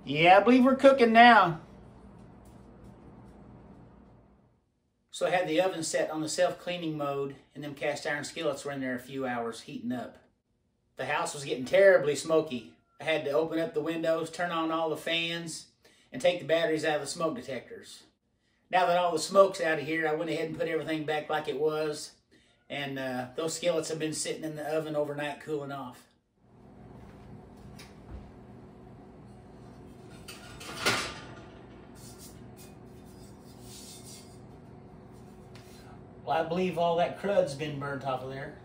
Yeah, I believe we're cooking now. So I had the oven set on the self-cleaning mode, and them cast iron skillets were in there a few hours heating up. The house was getting terribly smoky. I had to open up the windows, turn on all the fans, and take the batteries out of the smoke detectors. Now that all the smoke's out of here, I went ahead and put everything back like it was, and those skillets have been sitting in the oven overnight cooling off. Well, I believe all that crud's been burnt off of there.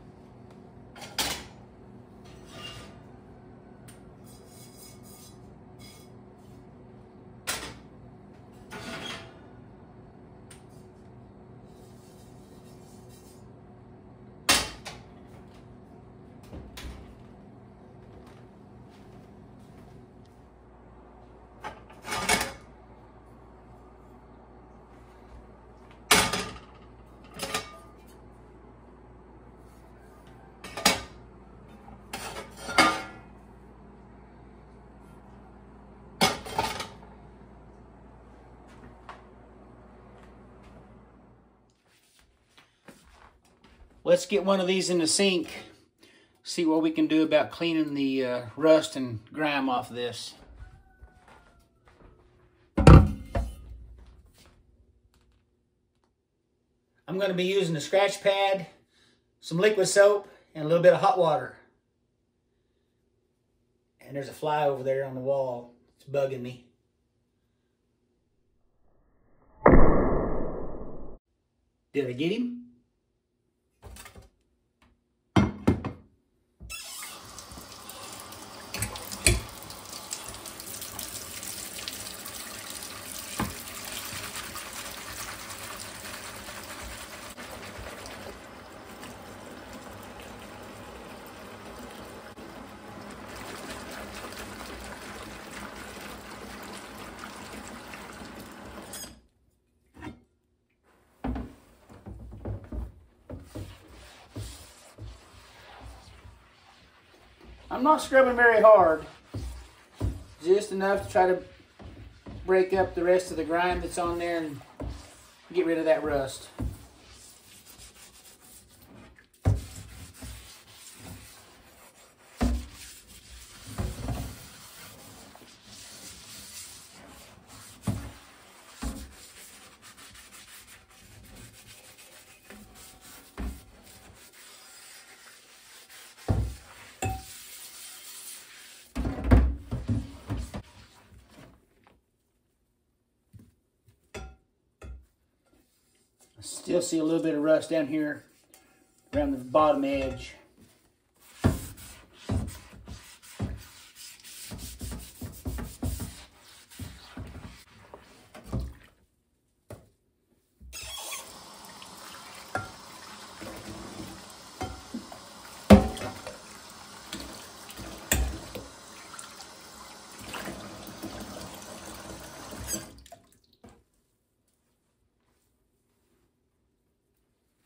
Let's get one of these in the sink, see what we can do about cleaning the rust and grime off of this. I'm going to be using a scratch pad, some liquid soap, and a little bit of hot water. And there's a fly over there on the wall. It's bugging me. Did I get him? I'm not scrubbing very hard, just enough to try to break up the rest of the grime that's on there and get rid of that rust. I still see a little bit of rust down here around the bottom edge.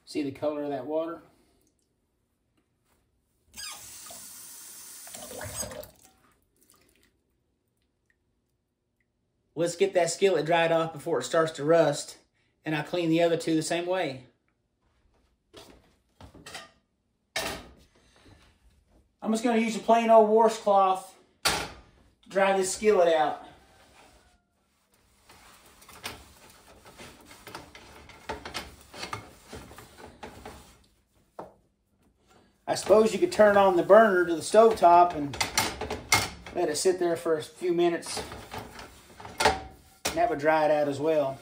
See the color of that water? Let's get that skillet dried off before it starts to rust, and I'll clean the other two the same way. I'm just going to use a plain old washcloth to dry this skillet out. I suppose you could turn on the burner to the stovetop and let it sit there for a few minutes. And that would dry it out as well.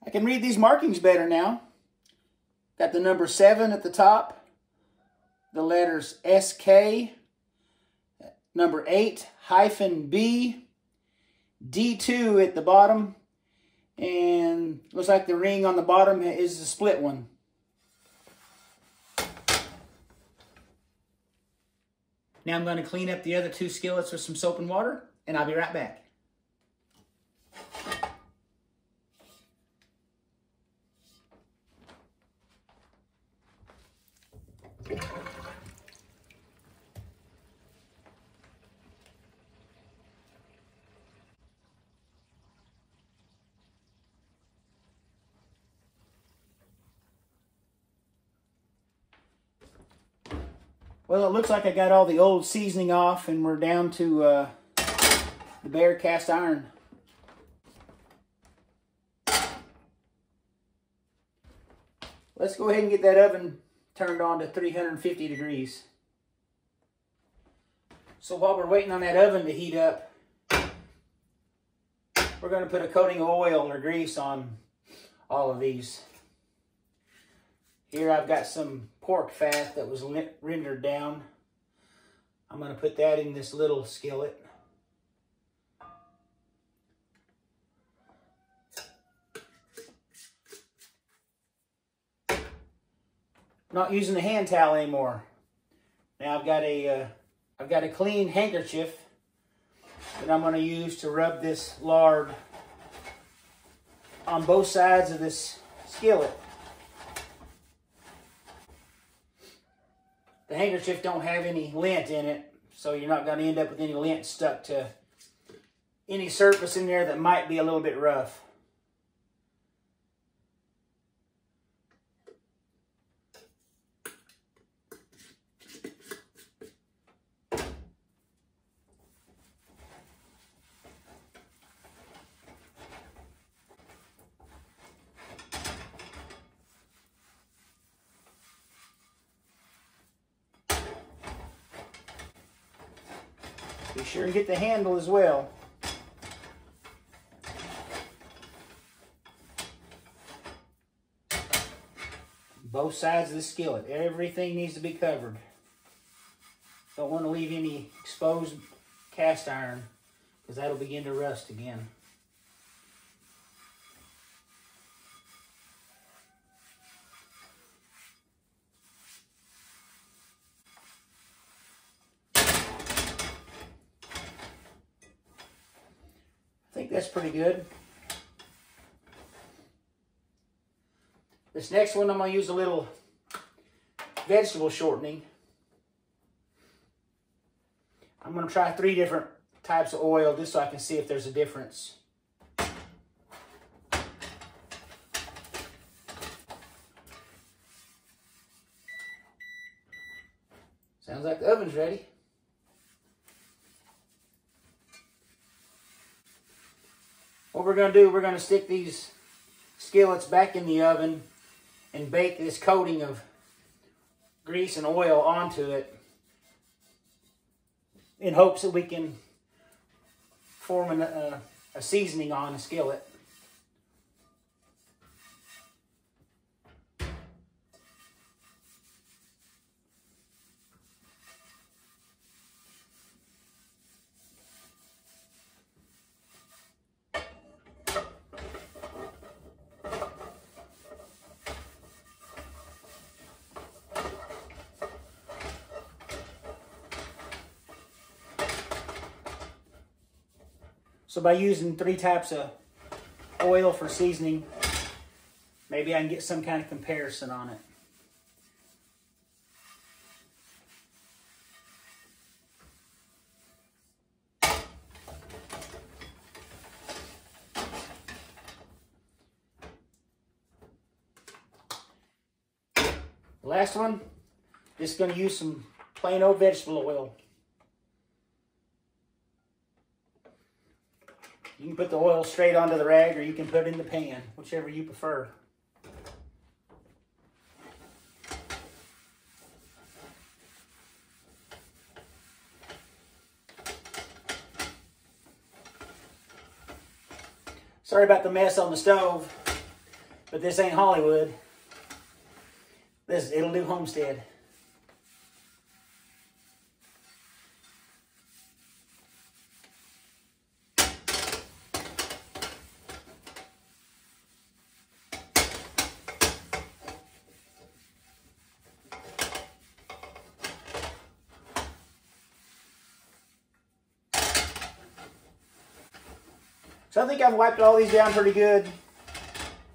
I can read these markings better now. Got the number 7 at the top, the letters SK, number 8-B, D2 at the bottom, and looks like the ring on the bottom is the split one. Now I'm going to clean up the other two skillets with some soap and water, and I'll be right back. Well, it looks like I got all the old seasoning off, and we're down to the bare cast iron. Let's go ahead and get that oven turned on to 350 degrees. So while we're waiting on that oven to heat up, we're going to put a coating of oil or grease on all of these. Here I've got some pork fat that was rendered down. I'm going to put that in this little skillet. Not using the hand towel anymore. Now I've got a clean handkerchief that I'm going to use to rub this lard on both sides of this skillet. The handkerchief don't have any lint in it, so you're not going to end up with any lint stuck to any surface in there that might be a little bit rough. Be sure and get the handle as well. Both sides of the skillet. Everything needs to be covered. Don't want to leave any exposed cast iron, because that'll begin to rust again. I think that's pretty good. This next one, I'm going to use a little vegetable shortening. I'm going to try 3 different types of oil just so I can see if there's a difference. Sounds like the oven's ready. What we're going to do, we're going to stick these skillets back in the oven and bake this coating of grease and oil onto it in hopes that we can form a seasoning on the skillet. So by using 3 types of oil for seasoning, maybe I can get some kind of comparison on it. The last one, just going to use some plain old vegetable oil. You can put the oil straight onto the rag, or you can put it in the pan, whichever you prefer. Sorry about the mess on the stove, but this ain't Hollywood. It'll do homestead. So I think I've wiped all these down pretty good.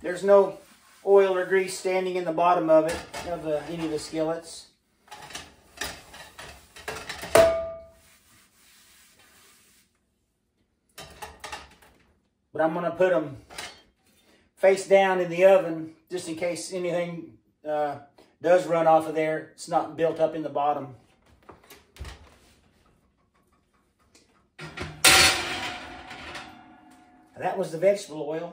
There's no oil or grease standing in the bottom of it, of any of the skillets. But I'm going to put them face down in the oven just in case anything does run off of there. It's not built up in the bottom. That was the vegetable oil.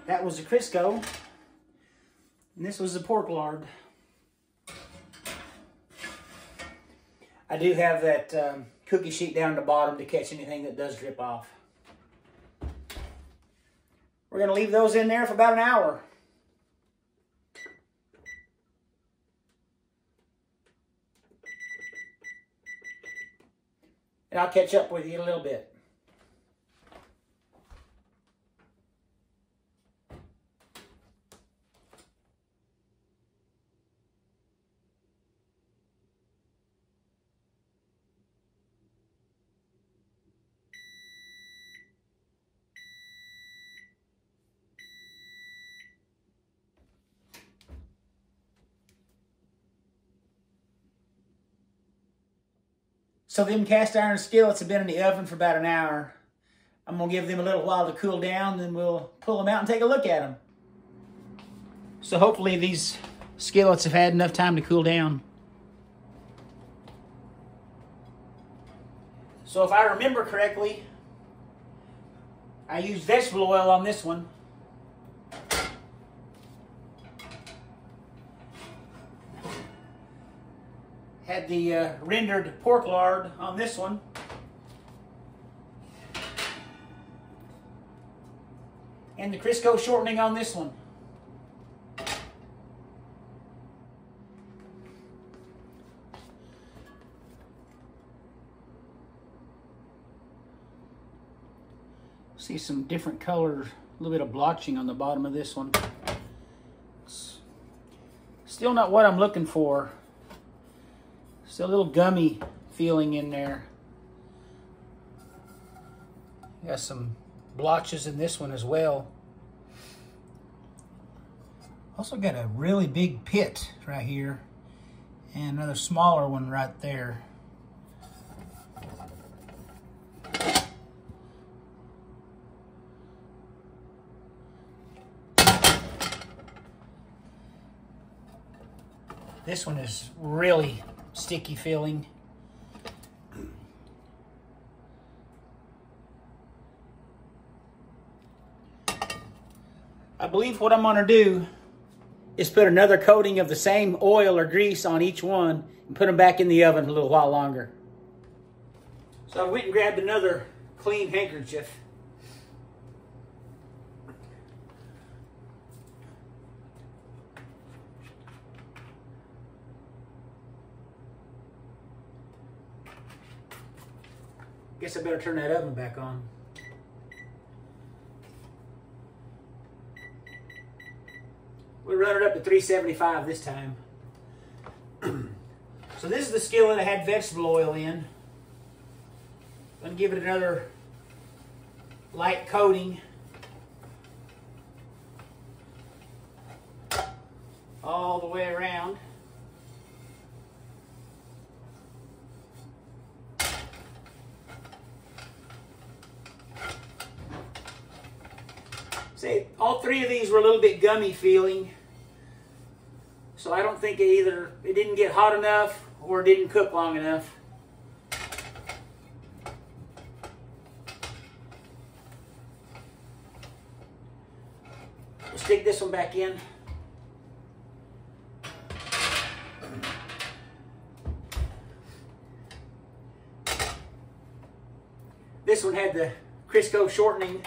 That was the Crisco. And this was the pork lard. I do have that cookie sheet down at the bottom to catch anything that does drip off. We're going to leave those in there for about an hour. And I'll catch up with you in a little bit. So them cast iron skillets have been in the oven for about an hour. I'm going to give them a little while to cool down, then we'll pull them out and take a look at them. So hopefully these skillets have had enough time to cool down. So if I remember correctly, I used vegetable oil on this one. Had the rendered pork lard on this one. And the Crisco shortening on this one. See some different colors, a little bit of blotching on the bottom of this one. Still not what I'm looking for. Still a little gummy feeling in there. Got some blotches in this one as well. Also got a really big pit right here and another smaller one right there. This one is really sticky feeling. I believe what I'm going to do is put another coating of the same oil or grease on each one and put them back in the oven a little while longer. So I went and grabbed another clean handkerchief. Guess I better turn that oven back on. We'll run it up to 375 this time. So this is the skillet I had vegetable oil in. I'm going to give it another light coating. All the way around. See, all three of these were a little bit gummy feeling. So I don't think it didn't get hot enough or it didn't cook long enough. We'll stick this one back in. This one had the Crisco shortening.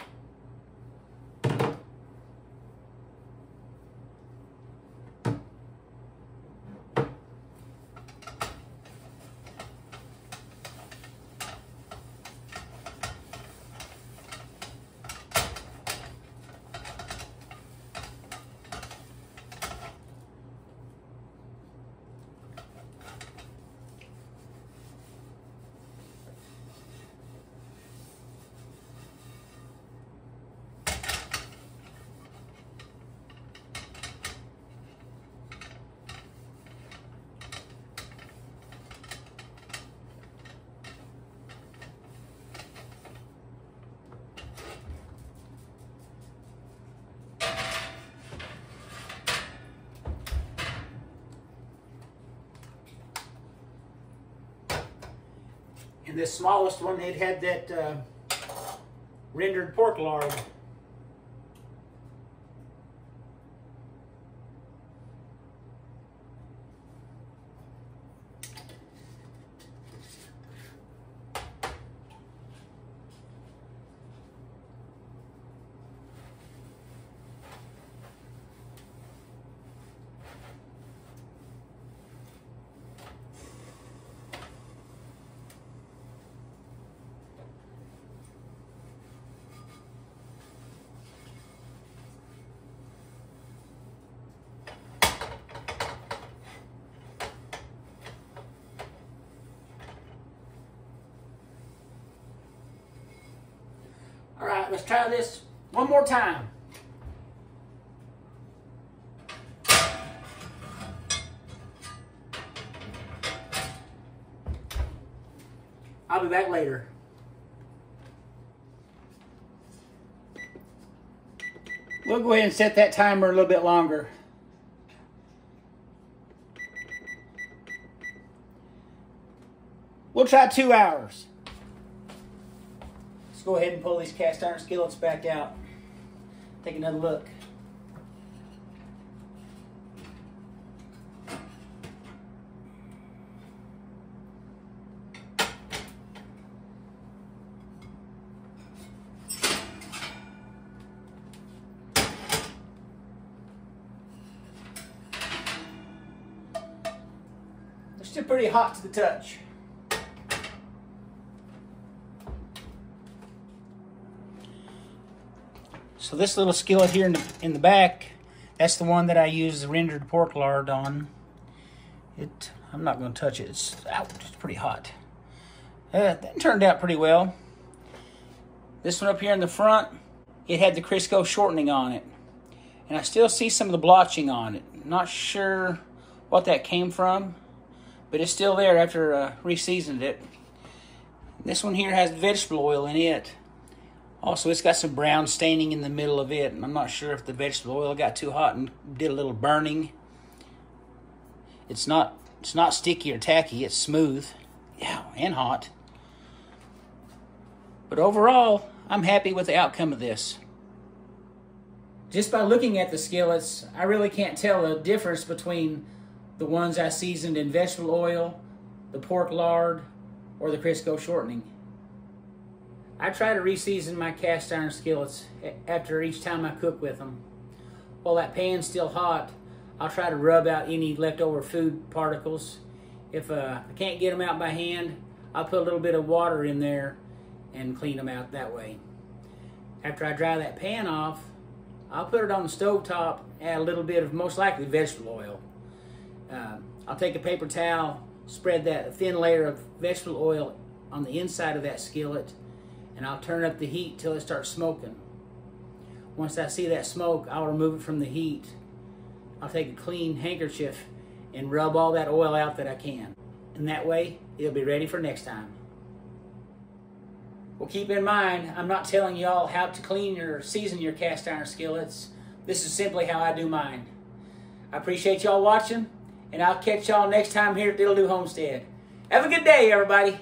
And this smallest one, it had that rendered pork lard. All right, let's try this one more time. I'll be back later. We'll go ahead and set that timer a little bit longer. We'll try 2 hours. Let's go ahead and pull these cast iron skillets back out. Take another look. They're still pretty hot to the touch. So this little skillet here in the back, that's the one that I use the rendered pork lard on. I'm not going to touch it. It's pretty hot. That turned out pretty well. This one up here in the front, it had the Crisco shortening on it. And I still see some of the blotching on it. Not sure what that came from, but it's still there after re-seasoned it. This one here has vegetable oil in it. Also, it's got some brown staining in the middle of it, and I'm not sure if the vegetable oil got too hot and did a little burning. It's not sticky or tacky, it's smooth. Yeah, and hot. But overall, I'm happy with the outcome of this. Just by looking at the skillets, I really can't tell the difference between the ones I seasoned in vegetable oil, the pork lard, or the Crisco shortening. I try to re-season my cast iron skillets after each time I cook with them. While that pan's still hot, I'll try to rub out any leftover food particles. If I can't get them out by hand, I'll put a little bit of water in there and clean them out that way. After I dry that pan off, I'll put it on the stove top, add a little bit of most likely vegetable oil. I'll take a paper towel, spread that thin layer of vegetable oil on the inside of that skillet, and I'll turn up the heat till it starts smoking. Once I see that smoke, I'll remove it from the heat. I'll take a clean handkerchief and rub all that oil out that I can. And that way, it'll be ready for next time. Well, keep in mind, I'm not telling y'all how to clean or season your cast iron skillets. This is simply how I do mine. I appreciate y'all watching, and I'll catch y'all next time here at Diddle Do Homestead. Have a good day, everybody.